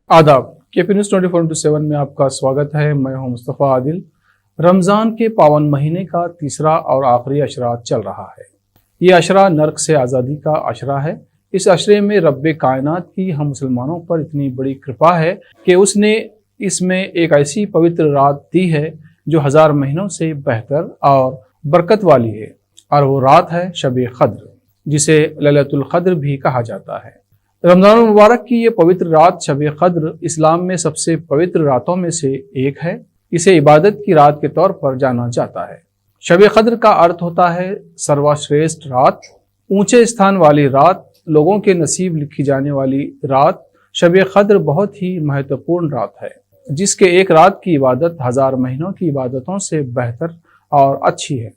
आदाब। KP news 24/7 में आपका स्वागत है। मैं हूं मुस्तफ़ा आदिल। रमज़ान के पावन महीने का तीसरा और आखिरी अशरा चल रहा है। ये अशरा नर्क से आज़ादी का अशरा है। इस अशरे में रब्बे कायनात की हम मुसलमानों पर इतनी बड़ी कृपा है कि उसने इसमें एक ऐसी पवित्र रात दी है जो 1000 महीनों से बेहतर और बरकत वाली है, और वो रात है शब क़द्र, जिसे लैलतुल क़द्र भी कहा जाता है। रमज़ान मुबारक की ये पवित्र रात शब क़द्र इस्लाम में सबसे पवित्र रातों में से एक है। इसे इबादत की रात के तौर पर जाना जाता है। शब क़द्र का अर्थ होता है सर्वश्रेष्ठ रात, ऊंचे स्थान वाली रात, लोगों के नसीब लिखी जाने वाली रात। शब क़द्र बहुत ही महत्वपूर्ण रात है, जिसके एक रात की इबादत 1000 महीनों की इबादतों से बेहतर और अच्छी है।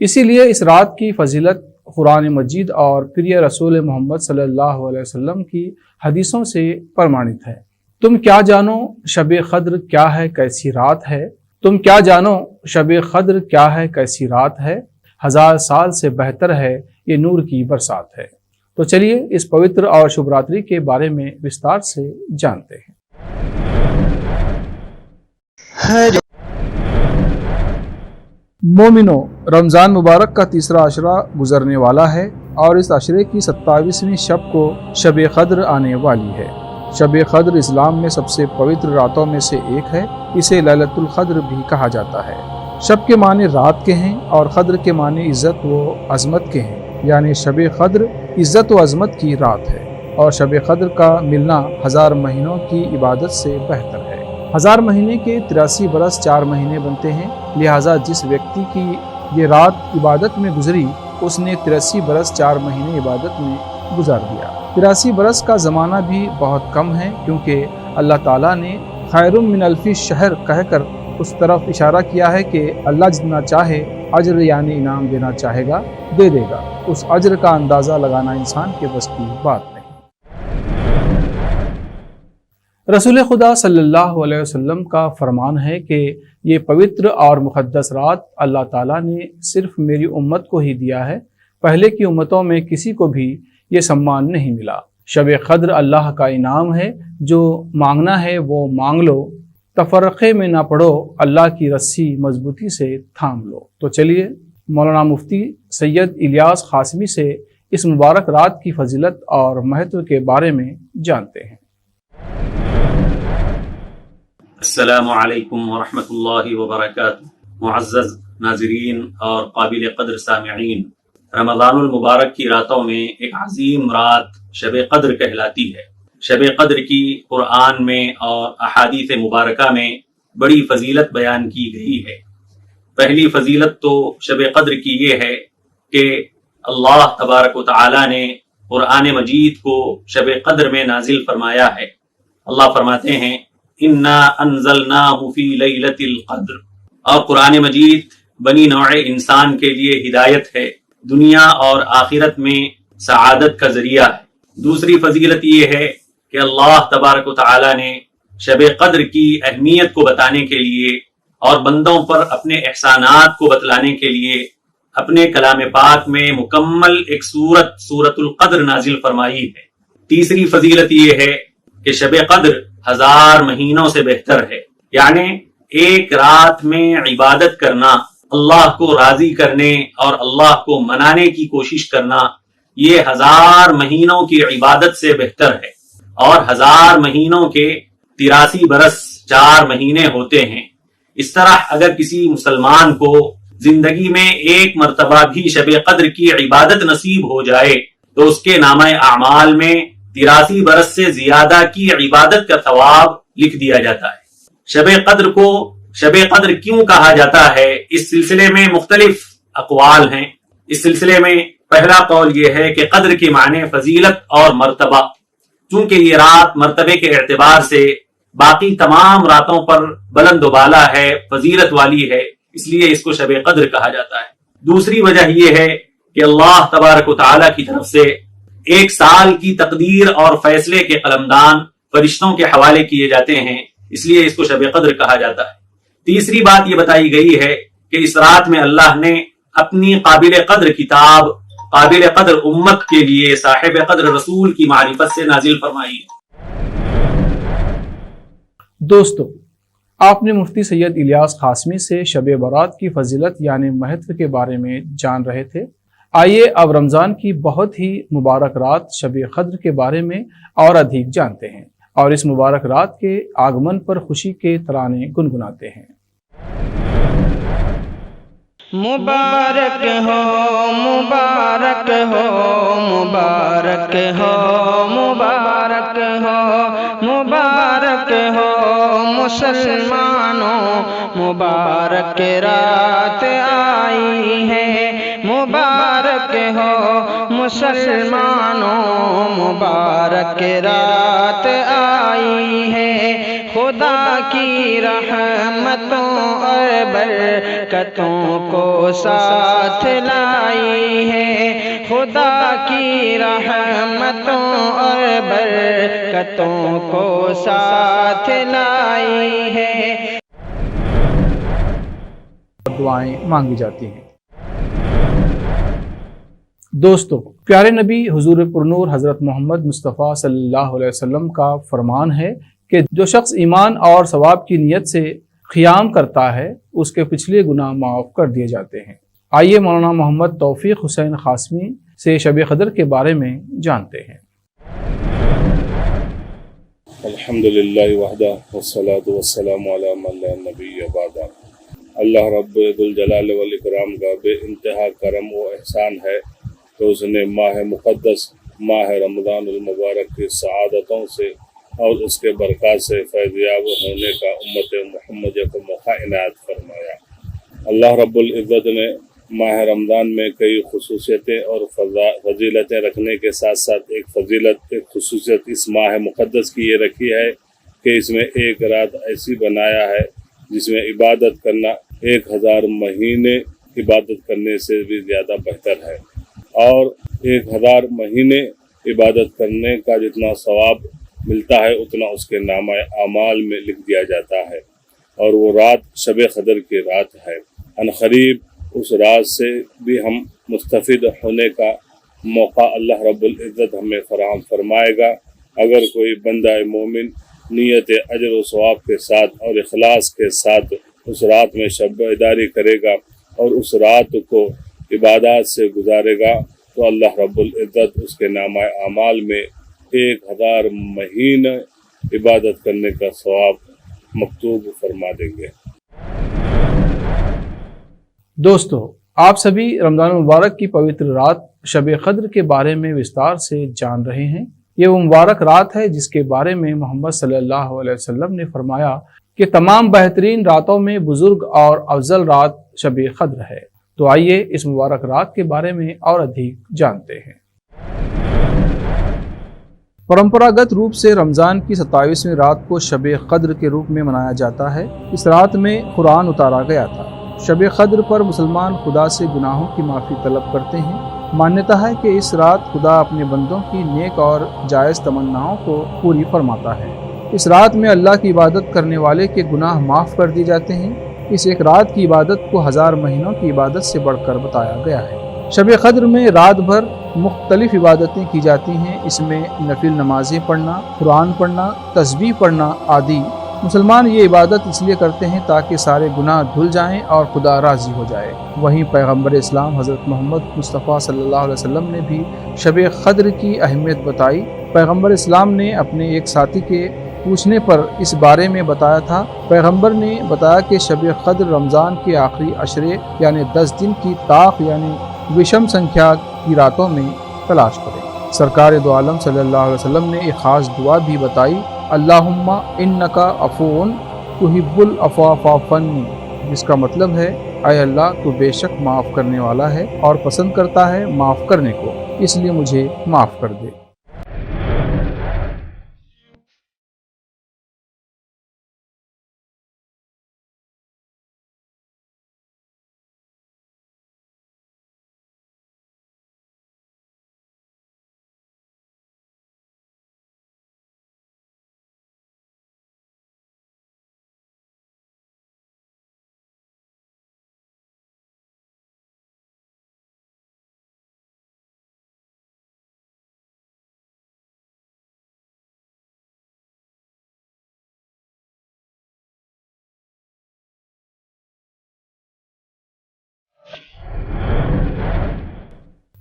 इसीलिए इस रात की फजीलत कुरान मजीद और प्रिय रसूल मोहम्मद सल्लल्लाहु अलैहि वसल्लम की हदीसों से प्रमाणित है। तुम क्या जानो शब क़द्र क्या है, कैसी रात है। तुम क्या जानो शब क़द्र क्या है, कैसी रात है। 1000 साल से बेहतर है, ये नूर की बरसात है। तो चलिए इस पवित्र और शुभ रात्रि के बारे में विस्तार से जानते हैं। मोमिनो, रमज़ान मुबारक का तीसरा अशरा गुजरने वाला है और इस अशरे की 27वीं शब को शब क़द्र आने वाली है। शब क़द्र इस्लाम में सबसे पवित्र रातों में से एक है। इसे लैलतुल क़द्र भी कहा जाता है। शब के माने रात के हैं और क़द्र के माने इज़्ज़त व अज़मत के हैं, यानी शब क़द्र इज़्ज़त व अज़मत की रात है और शब क़द्र का मिलना 1000 महीनों की इबादत से बेहतर है। 1000 महीने के 83 बरस 4 महीने बनते हैं। लिहाजा जिस व्यक्ति की ये रात इबादत में गुजरी, उसने 83 बरस 4 महीने इबादत में गुजार दिया। 83 बरस का ज़माना भी बहुत कम है, क्योंकि अल्लाह ताला ने खैरुम मिन अल्फी शहर कहकर उस तरफ इशारा किया है कि अल्लाह जितना चाहे अज्र यानी इनाम देना चाहेगा दे देगा। उस अज्र का अंदाज़ा लगाना इंसान के बस की बात नहीं। रसूल खुदा सल्लल्लाहु अलैहि वसल्लम का फरमान है कि ये पवित्र और मुक़द्दस रात अल्लाह ताला ने सिर्फ मेरी उम्मत को ही दिया है। पहले की उम्मतों में किसी को भी ये सम्मान नहीं मिला। शब क़द्र अल्लाह का इनाम है। जो मांगना है वो मांग लो, तफरक़े में ना पड़ो, अल्लाह की रस्सी मजबूती से थाम लो। तो चलिए मौलाना मुफ्ती सैयद इलियास क़ासिमी से इस मुबारक रात की फजीलत और महत्व के बारे में जानते हैं। अस्सलामु अलैकुम वरहमतुल्लाहि वबरकातुहू। मुअज़्ज़ज़ नाज़रीन और काबिल क़द्र सामिईन, रमज़ानुल मुबारक की रातों में एक अज़ीम रात शब क़द्र कहलाती है। शब क़द्र की कुरान में और अहादीस मुबारका में बड़ी फजीलत बयान की गई है। पहली फजीलत तो शब क़द्र की ये है कि अल्लाह तबारक व तआला ने कुरान मजीद को शब क़द्र में नाजिल फरमाया है। अल्लाह फरमाते हैं इन्ना अंज़लनाहु फी लैलतिल क़द्र। और कुरान मजीद बनी नौए इंसान के लिए हिदायत है, दुनिया और आखिरत में सआदत का जरिया है। दूसरी फजीलत ये है कि अल्लाह तबारक व तआला ने शब क़द्र की अहमियत को बताने के लिए और बंदों पर अपने एहसानात को बतलाने के लिए अपने कलाम पाक में मुकम्मल एक सूरतुल क़द्र नाजिल फरमाई है। तीसरी फजीलत ये है कि शब क़द्र 1000 महीनों से बेहतर है, यानी एक रात में इबादत करना, अल्लाह को राजी करने और अल्लाह को मनाने की कोशिश करना, ये 1000 महीनों की इबादत से बेहतर है। और 1000 महीनों के 83 बरस 4 महीने होते हैं। इस तरह अगर किसी मुसलमान को जिंदगी में एक मर्तबा भी शब क़द्र की इबादत नसीब हो जाए तो उसके नामे अमाल में 83 बरस से ज्यादा की इबादत का सवाब लिख दिया जाता है। शब क़द्र को शब क़द्र क्यों कहा जाता है, इस सिलसिले में मुख्तलिफ अक़वाल हैं। इस सिलसिले में पहला कौल ये है कि क़द्र के माने फजीलत और मर्तबा। चूंकि ये रात मर्तबे के एतबार से बाकी तमाम रातों पर बुलंद बाला है, फजीलत वाली है, इसलिए इसको शब क़द्र कहा जाता है। दूसरी वजह यह है कि अल्लाह तबारक व तआला की तरफ से एक साल की तकदीर और फैसले के कलमदान फरिश्तों के हवाले किए जाते हैं, इसलिए इसको शब क़द्र कहा जाता है। तीसरी बात ये बताई गई है कि इस रात में अल्लाह ने अपनी काबिल क़द्र किताब काबिल क़द्र उम्मत के लिए साहिब क़द्र रसूल की मारिफत से नाजिल फरमाई। दोस्तों, आपने मुफ्ती सैयद इलियास कासमी से शब बारात की फजीलत यानी महत्व के बारे में जान रहे थे। आइए अब रमज़ान की बहुत ही मुबारक रात शब कद्र के बारे में और अधिक जानते हैं और इस मुबारक रात के आगमन पर खुशी के तराने गुनगुनाते हैं। मुबारक हो, मुबारक हो, मुबारक हो, मुबारक हो, मुबारक हो मुसलमानों, मुबारक रात आई है। मुबारक हो मुसलमानों, मुबारक रात आई है। खुदा की रहमतों और बरकतों को साथ लाई है। खुदा की रहमतों और बरकतों को साथ लाई है। दुआएं मांगी जाती हैं। दोस्तों, प्यारे नबी हुजूर पुरनूर हज़रत मोहम्मद मुस्तफ़ा सल्लल्लाहु अलैहि वसल्लम का फरमान है कि जो शख्स ईमान और सवाब की नीयत से क़ियाम करता है उसके पिछले गुनाह माफ़ कर दिए जाते हैं। आइए मौलाना मोहम्मद तौफीक हुसैन कासमी से शब क़द्र के बारे में जानते हैं। अल्हम्दुलिल्लाह वहदा वस्सलातु वस्सलामु अला मन ला नबिय्य बअदा। अल्लाह रब्बुल जलाल वल इकराम का बेइंतहा करम व एहसान है तो उसने माह मुक़द्दस माह रमज़ानुल मुबारक की सआदतों से और उसके बरक़ात से फैज़याब होने का उम्मत मुहम्मदिया को मौका इनायत फरमाया। अल्लाह रब्बुल इज़्ज़त ने माह रमज़ान में कई खुसूसियतें और फजीलतें रखने के साथ साथ एक फजीलत एक खुसूसियत इस माह मुक़द्दस की ये रखी है कि इसमें एक रात ऐसी बनाया है जिसमें इबादत करना 1000 महीने इबादत करने से भी ज़्यादा बेहतर है और 1000 महीने इबादत करने का जितना सवाब मिलता है उतना उसके नामा आमाल में लिख दिया जाता है। और वो रात शब क़द्र की रात है। अनक़रीब उस रात से भी हम मुस्तफ़िद होने का मौका अल्लाह रब्बुल इज़्ज़त हमें फराहम फरमाएगा अगर कोई बंदा मोमिन नीयत अजर व सवाब के साथ और इखलास के साथ उस रात में शब-ए-दारी करेगा और उस रात को इबादत से गुजारेगा तो अल्लाह रब्बुल इज़्ज़त उसके नामा आमाल में 1000 महीने इबादत करने का सवाब मकतूब फरमा देंगे। दोस्तों, आप सभी रमज़ान मुबारक की पवित्र रात शब क़द्र के बारे में विस्तार से जान रहे हैं। ये वो मुबारक रात है जिसके बारे में मोहम्मद सल्लल्लाहु अलैहि वसल्लम ने फरमाया कि तमाम बेहतरीन रातों में बुजुर्ग और अफजल रात शब क़द्र है। तो आइए इस मुबारक रात के बारे में और अधिक जानते हैं। परंपरागत रूप से रमज़ान की 27वीं रात को शब क़द्र के रूप में मनाया जाता है। इस रात में कुरान उतारा गया था। शब क़द्र पर मुसलमान खुदा से गुनाहों की माफ़ी तलब करते हैं। मान्यता है कि इस रात खुदा अपने बंदों की नेक और जायज़ तमन्नाओं को पूरी फरमाता है। इस रात में अल्लाह की इबादत करने वाले के गुनाह माफ़ कर दिए जाते हैं। इस एक रात की इबादत को 1000 महीनों की इबादत से बढ़कर बताया गया है। शब क़द्र में रात भर मुख्तलिफ इबादतें की जाती हैं। इसमें नफिल नमाज़ें पढ़ना, कुरान पढ़ना, तस्बीह पढ़ना आदि। मुसलमान ये इबादत इसलिए करते हैं ताकि सारे गुनाह धुल जाएं और खुदा राज़ी हो जाए। वहीं पैगम्बर इस्लाम हज़रत मोहम्मद मुस्तफ़ा सल्लल्लाहु अलैहि वसल्लम ने भी शब क़द्र की अहमियत बताई। पैगम्बर इस्लाम ने अपने एक साथी के पूछने पर इस बारे में बताया था। पैगम्बर ने बताया कि शब क़द्र रमज़ान के आखिरी अशरे यानी 10 दिन की ताक़ यानी विषम संख्या की रातों में तलाश करें। सरकार दो आलम सल्लल्लाहु अलैहि वसल्लम ने एक ख़ास दुआ भी बताई, अल्लाहुम्मा इन्नका अफ़ून तुहिब्बुल अफ़्वा फ़अफ़्वनी, जिसका मतलब है ऐ अल्लाह तू बेशक माफ़ करने वाला है और पसंद करता है माफ़ करने को, इसलिए मुझे माफ़ कर दे।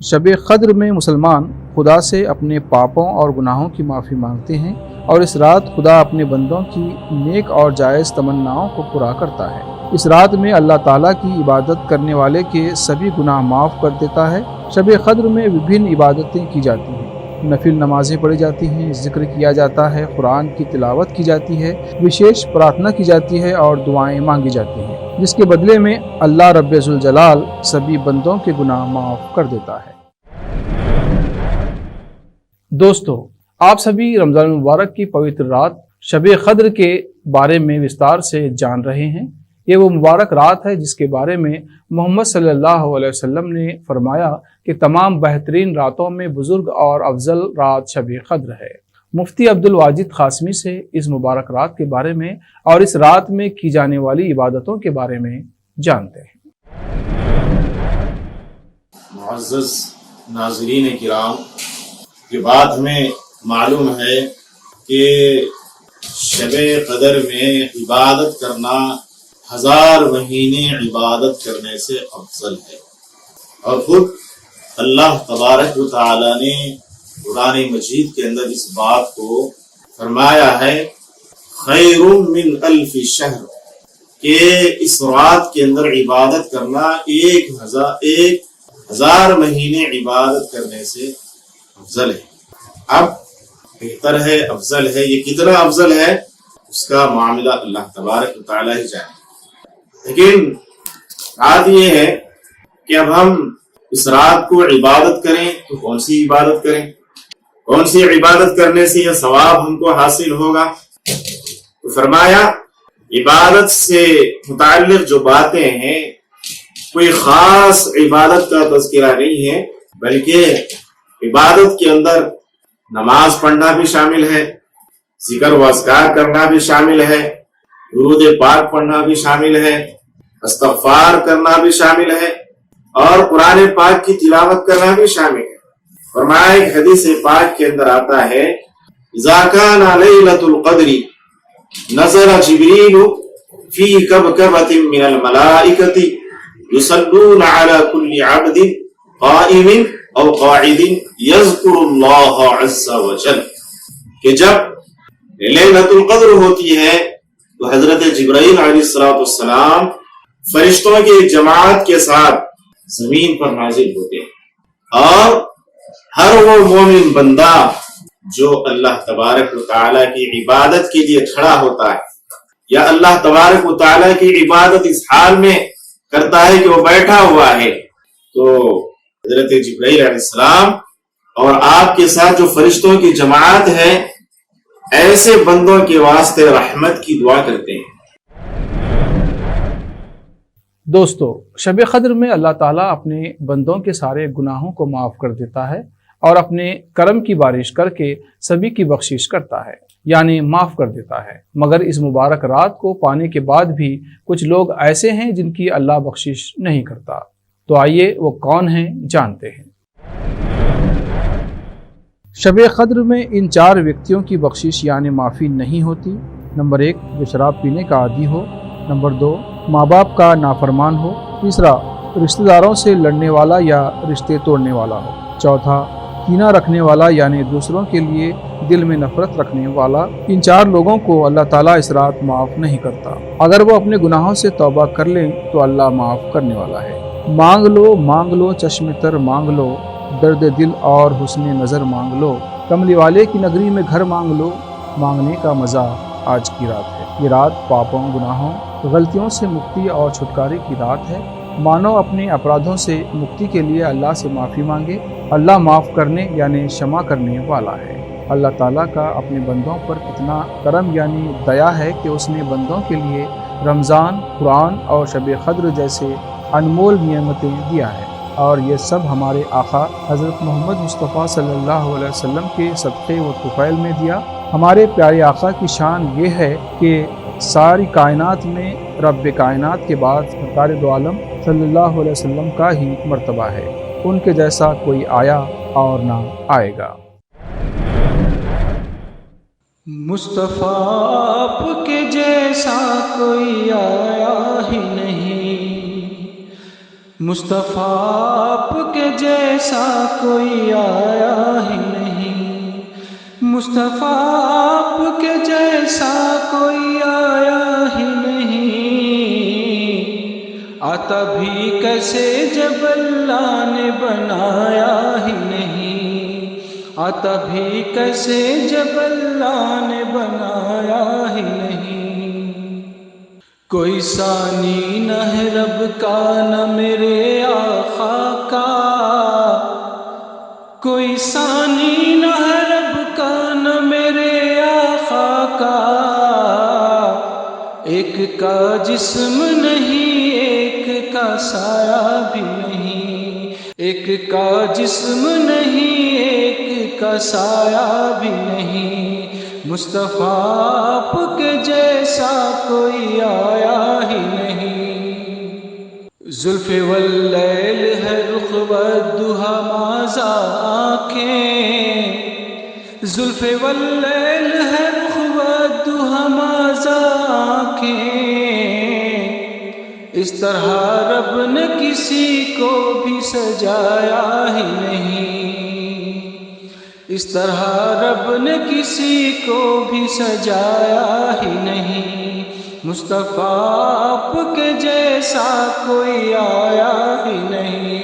शब क़द्र में मुसलमान खुदा से अपने पापों और गुनाहों की माफ़ी मांगते हैं और इस रात खुदा अपने बंदों की नेक और जायज़ तमन्नाओं को पूरा करता है। इस रात में अल्लाह ताला की इबादत करने वाले के सभी गुनाह माफ़ कर देता है। शब क़द्र में विभिन्न इबादतें की जाती हैं, नफिल नमाज़ें पढ़ी जाती हैं, ज़िक्र किया जाता है, कुरान की तिलावत की जाती है, विशेष प्रार्थना की जाती है और दुआएं मांगी जाती हैं, जिसके बदले में अल्लाह रब्बुल जलाल सभी बंदों के गुनाह माफ़ कर देता है। दोस्तों, आप सभी रमज़ान मुबारक की पवित्र रात शब क़द्र के बारे में विस्तार से जान रहे हैं। ये वो मुबारक रात है जिसके बारे में मोहम्मद सल्लल्लाहु अलैहि वसल्लम ने फरमाया कि तमाम बेहतरीन रातों में बुजुर्ग और अफजल रात शब क़द्र है। मुफ्ती अब्दुल वाजिद क़ासमी से इस मुबारक रात के बारे में और इस रात में की जाने वाली इबादतों के बारे में जानते हैं। मुअज़्ज़ज़ नाज़रीन किराम, ये बात हमें मालूम है कि शब क़द्र में इबादत करना 1000 महीने इबादत करने से अफजल है और खुद अल्लाह तबारक व तआला ने कुरान मजीद के अंदर इस बात को फरमाया है, खैरुम मिन अल्फि शहर, के इस रात के अंदर इबादत करना 1000 महीने इबादत करने से अफजल है। अब बेहतर है, अफजल है, ये कितना अफजल है उसका मामला अल्लाह तबारक व तआला ही जाने। लेकिन बात यह है कि अब हम इस रात को इबादत करें तो कौन सी इबादत करें, कौन सी इबादत करने से यह सवाब हमको हासिल होगा। तो फरमाया इबादत से मुताल्लिक जो बातें हैं कोई खास इबादत का तज़किरा नहीं है, बल्कि इबादत के अंदर नमाज पढ़ना भी शामिल है, जिक्र व अस्कार करना भी शामिल है, दुरूद पाक पढ़ना भी शामिल है, इस्तिग़फ़ार करना भी शामिल है और कुरान पाक की तिलावत करना भी शामिल है। फरमाया एक हदीस पाक के अंदर आता है, इज़ा काना लैलतुल क़द्री नज़र जिब्रील फी कबकबतिन मिनल मलाइकति युसल्लूना अला कुल्ली अब्दिन क़ाइमिन औ क़ाइदिन यज़कुरुल्लाह अज़्ज़ा व जल, कि जब लैलतुल क़द्र होती है तो हजरत जिब्राइल अलैहिस्सलाम फरिश्तों की जमात के साथ जमीन पर नाजिल होते हैं और हर वो मोमिन बंदा जो अल्लाह तबारक व तआला की इबादत के लिए खड़ा होता है या अल्लाह तबारक व तआला की इबादत इस हाल में करता है कि वो बैठा हुआ है, तो हजरत जिब्राइल अलैहिस्सलाम और आपके साथ जो फरिश्तों की जमात है ऐसे बंदों के वास्ते रहमत की दुआ करते हैं। दोस्तों, शब क़द्र में अल्लाह ताला अपने बंदों के सारे गुनाहों को माफ़ कर देता है और अपने करम की बारिश करके सभी की बख्शिश करता है, यानी माफ़ कर देता है। मगर इस मुबारक रात को पाने के बाद भी कुछ लोग ऐसे हैं जिनकी अल्लाह बख्शिश नहीं करता। तो आइए वो कौन हैं जानते हैं। शब क़द्र में इन 4 व्यक्तियों की बख्शिश यानी माफ़ी नहीं होती। नंबर 1, जो शराब पीने का आदी हो। नंबर 2, माँ बाप का नाफरमान हो। तीसरा, रिश्तेदारों से लड़ने वाला या रिश्ते तोड़ने वाला हो। चौथा, कीना रखने वाला यानी दूसरों के लिए दिल में नफरत रखने वाला। इन 4 लोगों को अल्लाह ताला इस रात माफ़ नहीं करता। अगर वो अपने गुनाहों से तौबा कर लें तो अल्लाह माफ़ करने वाला है। मांग लो चश्मे तर मांग लो, दर्द दिल और हुस्ने नज़र मांग लो, कमली वाले की नगरी में घर मांग लो, मांगने का मज़ा आज की रात है। ये रात पापों, गुनाहों, गलतियों से मुक्ति और छुटकारे की रात है। मानो अपने अपराधों से मुक्ति के लिए अल्लाह से माफ़ी मांगे। अल्लाह माफ़ करने यानी क्षमा करने वाला है। अल्लाह ताला का अपने बंदों पर कितना करम यानी दया है कि उसने बंदों के लिए रमज़ान, कुरान और शब क़द्र जैसे अनमोल नियमतें दिया है और ये सब हमारे आका हज़रत मोहम्मद मुस्तफ़ा सल्लल्लाहु अलैहि वसल्लम के सदक़े व तुफ़ैल में दिया। हमारे प्यारे आका की शान ये है कि सारी कायनात में रब कायनात के बाद सरकार दो आलम सल्लल्लाहु अलैहि वसल्लम का ही मर्तबा है। उनके जैसा कोई आया और ना आएगा। मुस्तफ़ा आपके जैसा कोई आया ही नहीं, मुस्तफ़ा आपके जैसा कोई आया ही नहीं, मुस्तफ़ा आपके जैसा कोई आया ही नहीं। आता भी कैसे जब अल्लाह ने बनाया ही नहीं, आता भी कैसे जब अल्लाह ने बनाया ही नहीं। कोई सानी न है रब का न मेरे आका का, कोई सानी न है रब का न मेरे आका का। एक का जिस्म नहीं एक का साया भी नहीं, एक का जिस्म नहीं एक का साया भी नहीं। मुस्तफ़ा आपके जैसा कोई आया ही नहीं। जुल्फ़े वल्लैल है रुख वद्दुहा माज़ा आँखें, जुल्फ़े वल्लैल है रुख वद्दुहा माज़ा आँखें। इस तरह रब ने किसी को भी सजाया ही नहीं, इस तरह रब ने किसी को भी सजाया ही नहीं। मुस्तफ़ा आपके जैसा कोई आया ही नहीं,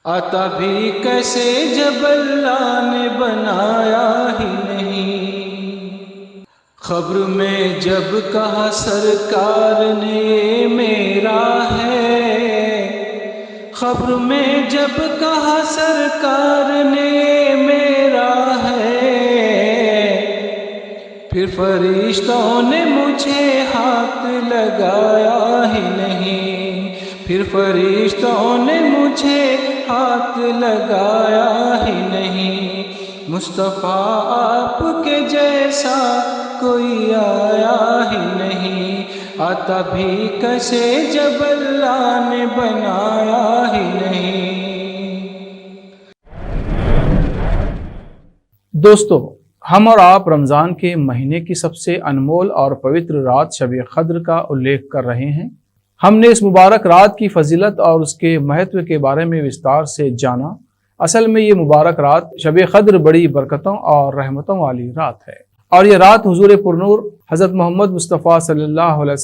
आता भी कैसे जब अल्लाह ने बनाया ही नहीं। खब्र में जब कहा सरकार ने ये मेरा है, खब्र में जब कहा सरकार ने ये मेरा है, फिर फरिश्तों ने मुझे हाथ लगाया ही नहीं, फिर फरिश्तों ने मुझे हाथ लगाया ही नहीं। मुस्तफ़ा आपके जैसा कोई आया ही नहीं, आता भी कैसे जब अल्लाह ने बनाया ही नहीं। दोस्तों, हम और आप रमज़ान के महीने की सबसे अनमोल और पवित्र रात शब क़द्र का उल्लेख कर रहे हैं। हमने इस मुबारक रात की फजीलत और उसके महत्व के बारे में विस्तार से जाना। असल में ये मुबारक रात शब क़द्र बड़ी बरकतों और रहमतों वाली रात है, और ये रात हुजूर पुरनूर हज़रत मोहम्मद मुस्तफ़ा सल्लल्लाहु अलैहि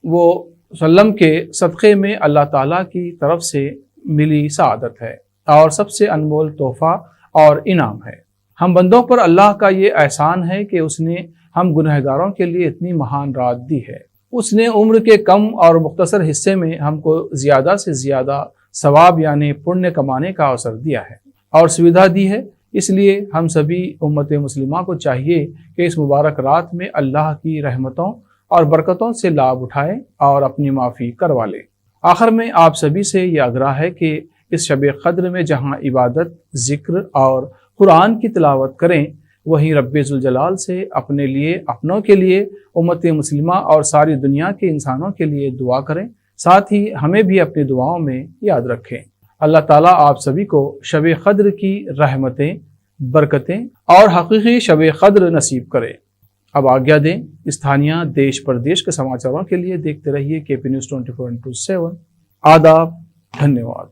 वसल्लम के सदक़े में अल्लाह ताला की तरफ से मिली सआदत है और सबसे अनमोल तोहफ़ा और इनाम है। हम बंदों पर अल्लाह का ये एहसान है कि उसने हम गुनहगारों के लिए इतनी महान रात दी है। उसने उम्र के कम और मुख्तसर हिस्से में हमको ज़्यादा से ज़्यादा सवाब यानी पुण्य कमाने का अवसर दिया है और सुविधा दी है। इसलिए हम सभी उम्मत मुस्लिमा को चाहिए कि इस मुबारक रात में अल्लाह की रहमतों और बरकतों से लाभ उठाएं और अपनी माफ़ी करवा लें। आखिर में आप सभी से ये आग्रह है कि इस शब क़द्र में जहाँ इबादत, ज़िक्र और कुरान की तिलावत करें, वहीं रब्बे ज़ुल जलाल से अपने लिए, अपनों के लिए, उम्मत मुस्लिमा और सारी दुनिया के इंसानों के लिए दुआ करें। साथ ही हमें भी अपनी दुआओं में याद रखें। अल्लाह ताला आप सभी को शब क़द्र की रहमतें, बरकतें और हकीकी शब क़द्र नसीब करे। अब आज्ञा दें। स्थानीय देश प्रदेश के समाचारों के लिए देखते रहिए KP News 24/7। आदाब, धन्यवाद।